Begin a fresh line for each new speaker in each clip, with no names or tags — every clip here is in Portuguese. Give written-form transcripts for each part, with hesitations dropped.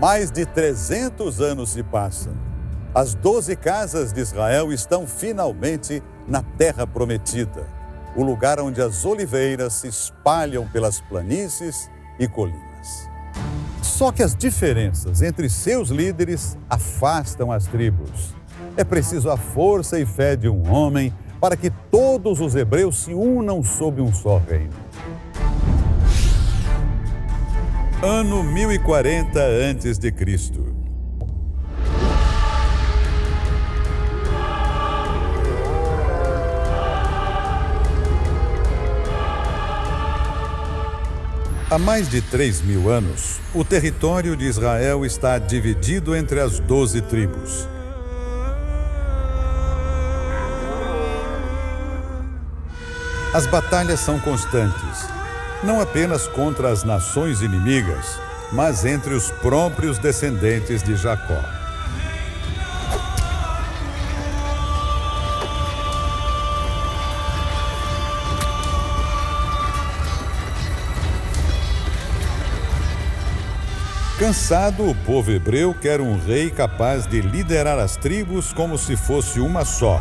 Mais de 300 anos se passam. As 12 casas de Israel estão finalmente na terra prometida, o lugar onde as oliveiras se espalham pelas planícies e colinas. Só que as diferenças entre seus líderes afastam as tribos. É preciso a força e fé de um homem para que todos os hebreus se unam sob um só reino. Ano 1040 a.C. Há mais de 3.000 anos, o território de Israel está dividido entre as 12 tribos. As batalhas são constantes, não apenas contra as nações inimigas, mas entre os próprios descendentes de Jacó. Cansado, o povo hebreu quer um rei capaz de liderar as tribos como se fosse uma só.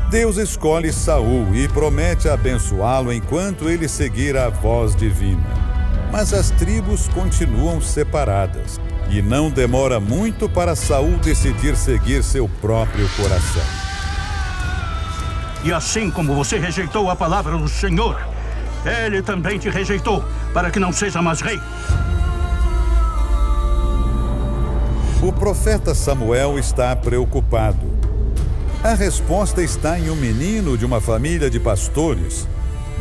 Deus escolhe Saul e promete abençoá-lo enquanto ele seguir a voz divina. Mas as tribos continuam separadas e não demora muito para Saul decidir seguir seu próprio coração.
E assim como você rejeitou a palavra do Senhor, Ele também te rejeitou, para que não seja mais rei.
O profeta Samuel está preocupado. A resposta está em um menino de uma família de pastores.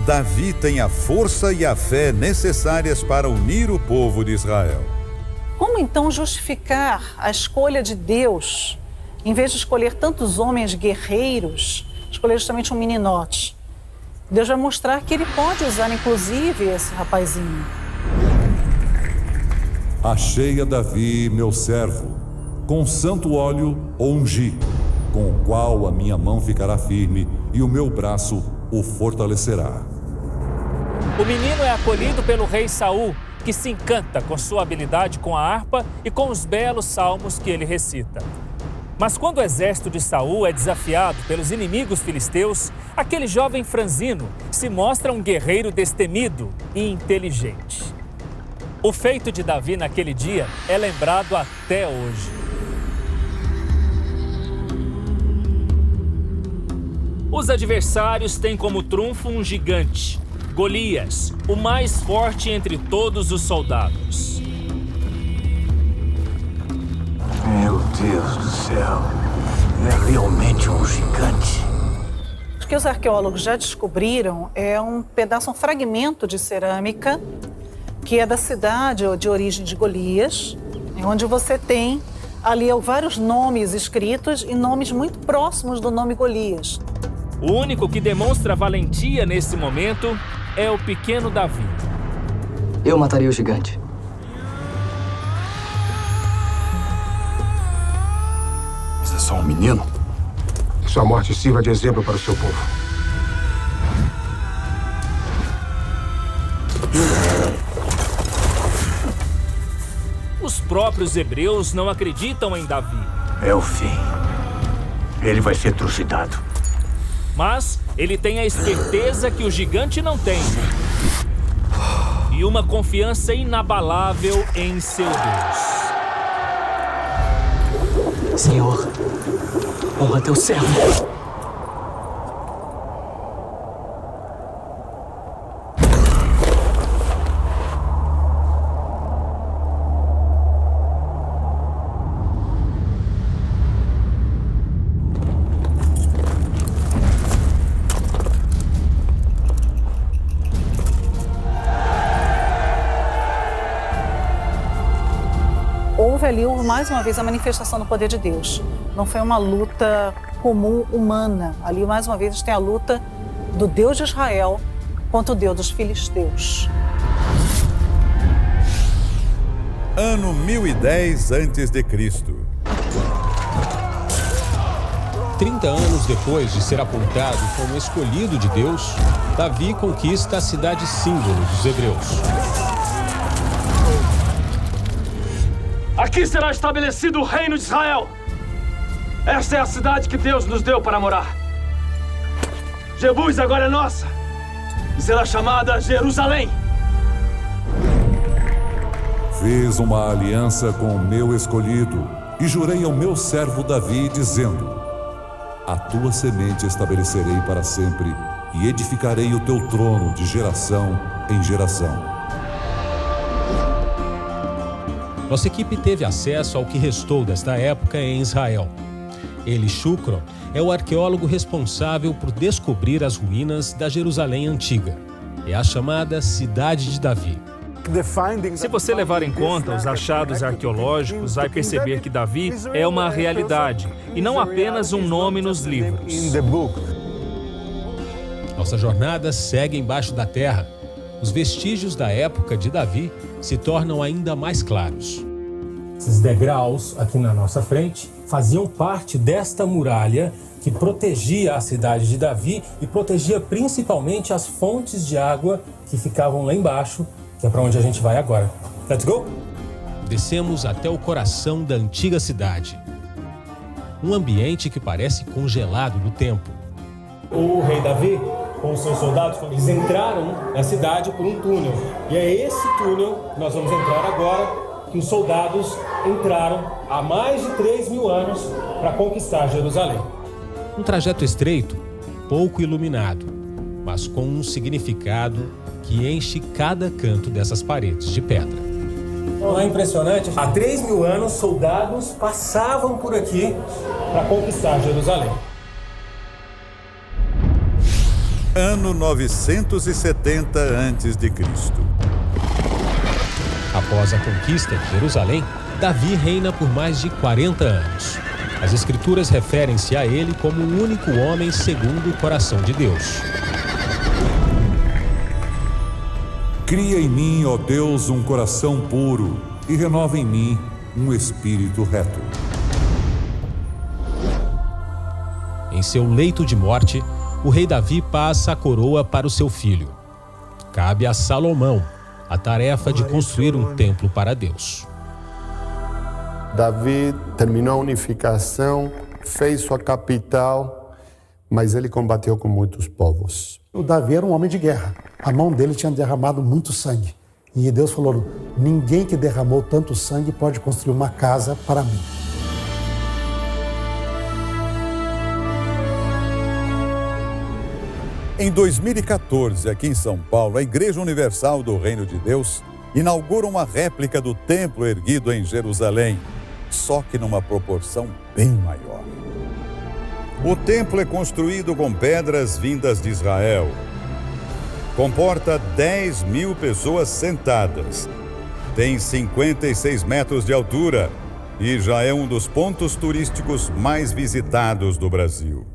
Davi tem a força e a fé necessárias para unir o povo de Israel.
Como então justificar a escolha de Deus, em vez de escolher tantos homens guerreiros, escolher justamente um meninote? Deus vai mostrar que ele pode usar, inclusive, esse rapazinho.
Achei a Davi, meu servo, com santo óleo o ungi, com o qual a minha mão ficará firme e o meu braço o fortalecerá.
O menino é acolhido pelo rei Saul, que se encanta com sua habilidade com a harpa e com os belos salmos que ele recita. Mas quando o exército de Saul é desafiado pelos inimigos filisteus, aquele jovem franzino se mostra um guerreiro destemido e inteligente. O feito de Davi naquele dia é lembrado até hoje. Os adversários têm como trunfo um gigante, Golias, o mais forte entre todos os soldados.
Meu Deus do céu, é realmente um gigante.
O que os arqueólogos já descobriram é um pedaço, um fragmento de cerâmica, que é da cidade de origem de Golias, onde você tem ali vários nomes escritos e nomes muito próximos do nome Golias.
O único que demonstra valentia nesse momento é o pequeno Davi.
Eu mataria o gigante.
Mas é só um menino?
Sua morte sirva de exemplo para o seu povo.
Os próprios hebreus não acreditam em Davi.
É o fim. Ele vai ser trucidado.
Mas ele tem a esperteza que o gigante não tem. E uma confiança inabalável em seu Deus.
Senhor, honra teu servo.
Houve ali, mais uma vez, a manifestação do poder de Deus. Não foi uma luta comum humana. Ali, mais uma vez, a gente tem a luta do Deus de Israel contra o Deus dos filisteus.
Ano 1010 a.C.
30 anos depois de ser apontado como escolhido de Deus, Davi conquista a cidade símbolo dos hebreus.
Aqui será estabelecido o reino de Israel. Esta é a cidade que Deus nos deu para morar. Jebus agora é nossa e será chamada Jerusalém.
Fiz uma aliança com o meu escolhido e jurei ao meu servo Davi, dizendo: a tua semente estabelecerei para sempre e edificarei o teu trono de geração em geração.
Nossa equipe teve acesso ao que restou desta época em Israel. Eli Shukron é o arqueólogo responsável por descobrir as ruínas da Jerusalém antiga. É a chamada Cidade de Davi.
Se você levar em conta os achados arqueológicos, vai perceber que Davi é uma realidade e não apenas um nome nos livros.
Nossa jornada segue embaixo da terra. Os vestígios da época de Davi se tornam ainda mais claros.
Esses degraus aqui na nossa frente faziam parte desta muralha que protegia a cidade de Davi e protegia principalmente as fontes de água que ficavam lá embaixo, que é para onde a gente vai agora. Let's go?
Descemos até o coração da antiga cidade. Um ambiente que parece congelado no tempo.
O rei Davi, com os seus soldados, eles entraram na cidade por um túnel. E é esse túnel que nós vamos entrar agora, que os soldados entraram há mais de 3.000 anos para conquistar Jerusalém.
Um trajeto estreito, pouco iluminado, mas com um significado que enche cada canto dessas paredes de pedra.
Não é impressionante? Há 3.000 anos, soldados passavam por aqui para conquistar Jerusalém.
Ano 970 a.C.
Após a conquista de Jerusalém, Davi reina por mais de 40 anos. As escrituras referem-se a ele como o único homem segundo o coração de Deus.
Cria em mim, ó Deus, um coração puro e renova em mim um espírito reto.
Em seu leito de morte, o rei Davi passa a coroa para o seu filho. Cabe a Salomão a tarefa de construir um templo para Deus.
Davi terminou a unificação, fez sua capital, mas ele combateu com muitos povos.
O Davi era um homem de guerra. A mão dele tinha derramado muito sangue. E Deus falou: ninguém que derramou tanto sangue pode construir uma casa para mim.
Em 2014, aqui em São Paulo, a Igreja Universal do Reino de Deus inaugura uma réplica do templo erguido em Jerusalém, só que numa proporção bem maior. O templo é construído com pedras vindas de Israel. Comporta 10.000 pessoas sentadas. Tem 56 metros de altura e já é um dos pontos turísticos mais visitados do Brasil.